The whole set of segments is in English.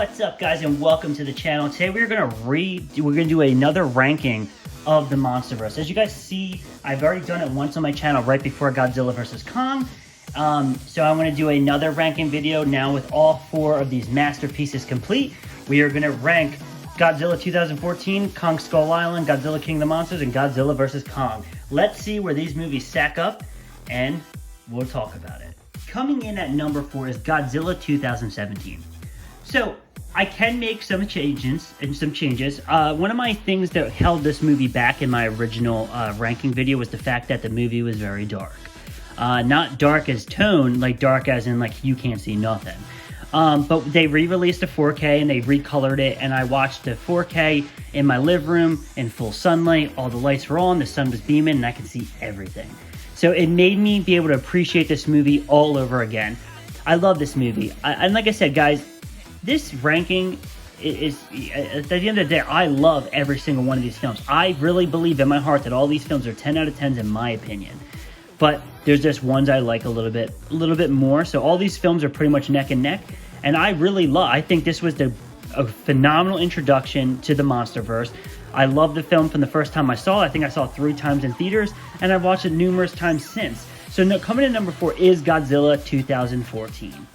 What's up, guys, and welcome to the channel. Today we're gonna do another ranking of the Monsterverse. As you guys see, I've already done it once on my channel right before Godzilla vs. Kong. So I'm gonna do another ranking video now with all four of these masterpieces complete. We are gonna rank Godzilla 2014, Kong Skull Island, Godzilla King of the Monsters, and Godzilla vs. Kong. Let's see where these movies stack up, and we'll talk about it. Coming in at number 4 is Godzilla 2017. So I can make some changes. One of my things that held this movie back in my original ranking video was the fact that the movie was very dark. Not dark as tone, like dark as in like you can't see nothing. But they re-released a 4K and they recolored it, and I watched the 4K in my living room in full sunlight. All the lights were on, the sun was beaming, and I could see everything. So it made me be able to appreciate this movie all over again. I love this movie. And like I said, guys, this ranking is, at the end of the day, I love every single one of these films. I really believe in my heart that all these films are 10 out of 10s in my opinion. But there's just ones I like a little bit more. So all these films are pretty much neck and neck. And I think this was a phenomenal introduction to the Monsterverse. I love the film from the first time I saw it. I think I saw it 3 times in theaters, and I've watched it numerous times since. So coming in number 4 is Godzilla 2014.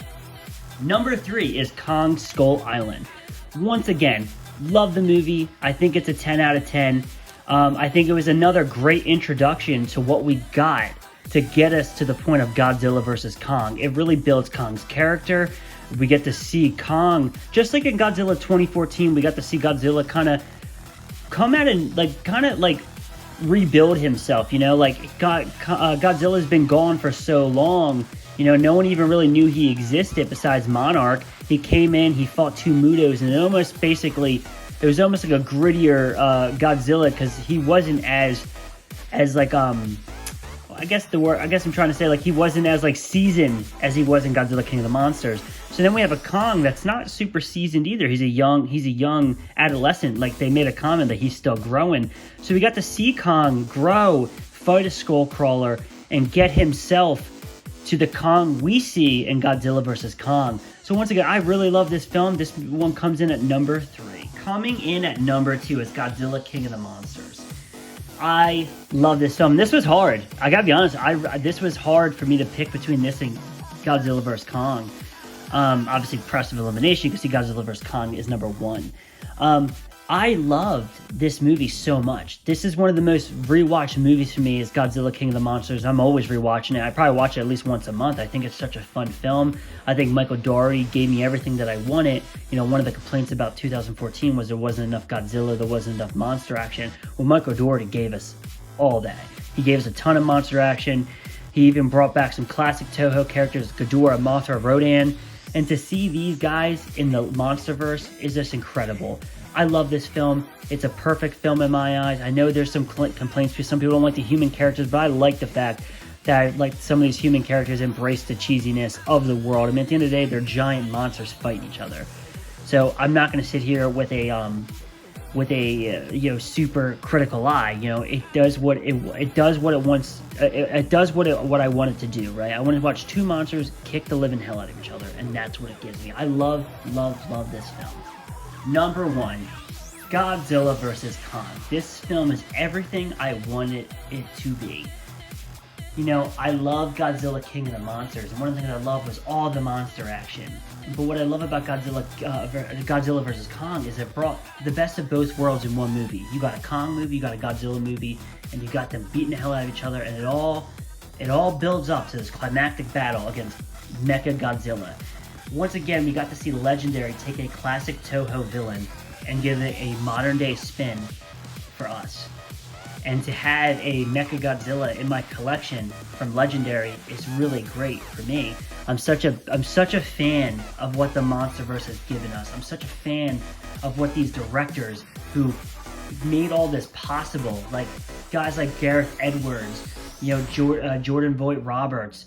Number 3 is Kong Skull Island. Once again, love the movie. I think it's a 10 out of 10. I think it was another great introduction to what we got to get us to the point of Godzilla vs. Kong. It really builds Kong's character. We get to see Kong, just like in Godzilla 2014, we got to see Godzilla kind of come out and like rebuild himself, you know, like Godzilla's been gone for so long, you know, no one even really knew he existed besides Monarch. He came in, he fought 2 Mutos, and it was almost like a grittier Godzilla, because he wasn't as like I guess I'm trying to say, like, he wasn't as like seasoned as he was in Godzilla King of the Monsters. So then we have a Kong that's not super seasoned either. He's a young adolescent. Like, they made a comment that he's still growing. So we got to see Kong grow, fight a skull crawler, and get himself to the Kong we see in Godzilla vs. Kong. So once again, I really love this film. This one comes in at number 3. Coming in at number 2 is Godzilla King of the Monsters. I love this film. This was hard. I gotta be honest. This was hard for me to pick between this and Godzilla vs. Kong. Obviously, press of elimination, you can see Godzilla vs. Kong is number 1. I loved this movie so much. This is one of the most rewatched movies for me is Godzilla King of the Monsters. I'm always rewatching it. I probably watch it at least once a month. I think it's such a fun film. I think Michael Dougherty gave me everything that I wanted. You know, one of the complaints about 2014 was there wasn't enough Godzilla, there wasn't enough monster action. Well, Michael Dougherty gave us all that. He gave us a ton of monster action. He even brought back some classic Toho characters, Ghidorah, Mothra, Rodan. And to see these guys in the Monsterverse is just incredible. I love this film. It's a perfect film in my eyes. I know there's some complaints because some people don't like the human characters, but I like the fact that like some of these human characters embrace the cheesiness of the world. I mean, at the end of the day, they're giant monsters fighting each other. So I'm not going to sit here with a super critical eye. You know, it does what it wants. It does what I want it to do, right? I want to watch 2 monsters kick the living hell out of each other, and that's what it gives me. I love this film. Number 1, Godzilla vs. Kong. This film is everything I wanted it to be. You know, I love Godzilla King of the Monsters, and one of the things I love was all the monster action. But what I love about Godzilla vs. Kong is it brought the best of both worlds in one movie. You got a Kong movie, you got a Godzilla movie, and you got them beating the hell out of each other, and it all builds up to this climactic battle against Mecha Godzilla. Once again, we got to see Legendary take a classic Toho villain and give it a modern day spin for us. And to have a Mecha Godzilla in my collection from Legendary is really great for me. I'm such a fan of what the Monsterverse has given us. I'm such a fan of what these directors who made all this possible, like guys like Gareth Edwards, you know, Jordan Voight Roberts,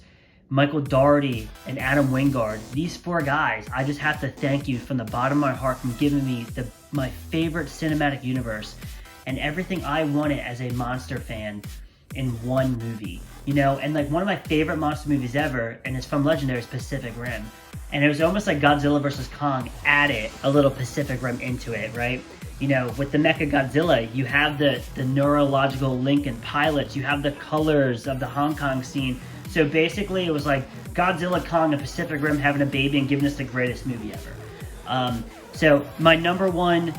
Michael Dougherty, and Adam Wingard. These 4 guys, I just have to thank you from the bottom of my heart for giving me my favorite cinematic universe and everything I wanted as a monster fan in one movie. You know, and like one of my favorite monster movies ever, and it's from Legendary, Pacific Rim. and it was almost like Godzilla vs. Kong added a little Pacific Rim into it, right? You know, with the Mecha Godzilla, you have the neurological Lincoln pilots, you have the colors of the Hong Kong scene. So basically it was like Godzilla, Kong, and Pacific Rim having a baby and giving us the greatest movie ever. So my number one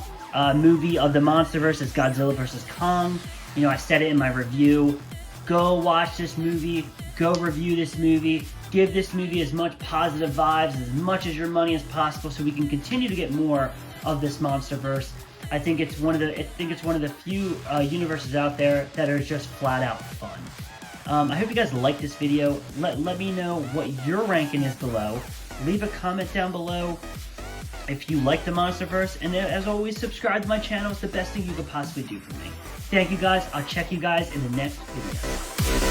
movie of the Monsterverse is Godzilla vs. Kong. You know, I said it in my review. Go watch this movie, go review this movie, give this movie as much positive vibes, as much as your money as possible, so we can continue to get more of this Monsterverse. I think it's one of the few universes out there that are just flat out fun. I hope you guys like this video. Let me know what your ranking is below. Leave a comment down below if you like the Monsterverse, and as always, subscribe to my channel. It's the best thing you could possibly do for me. Thank you guys. I'll check you guys in the next video.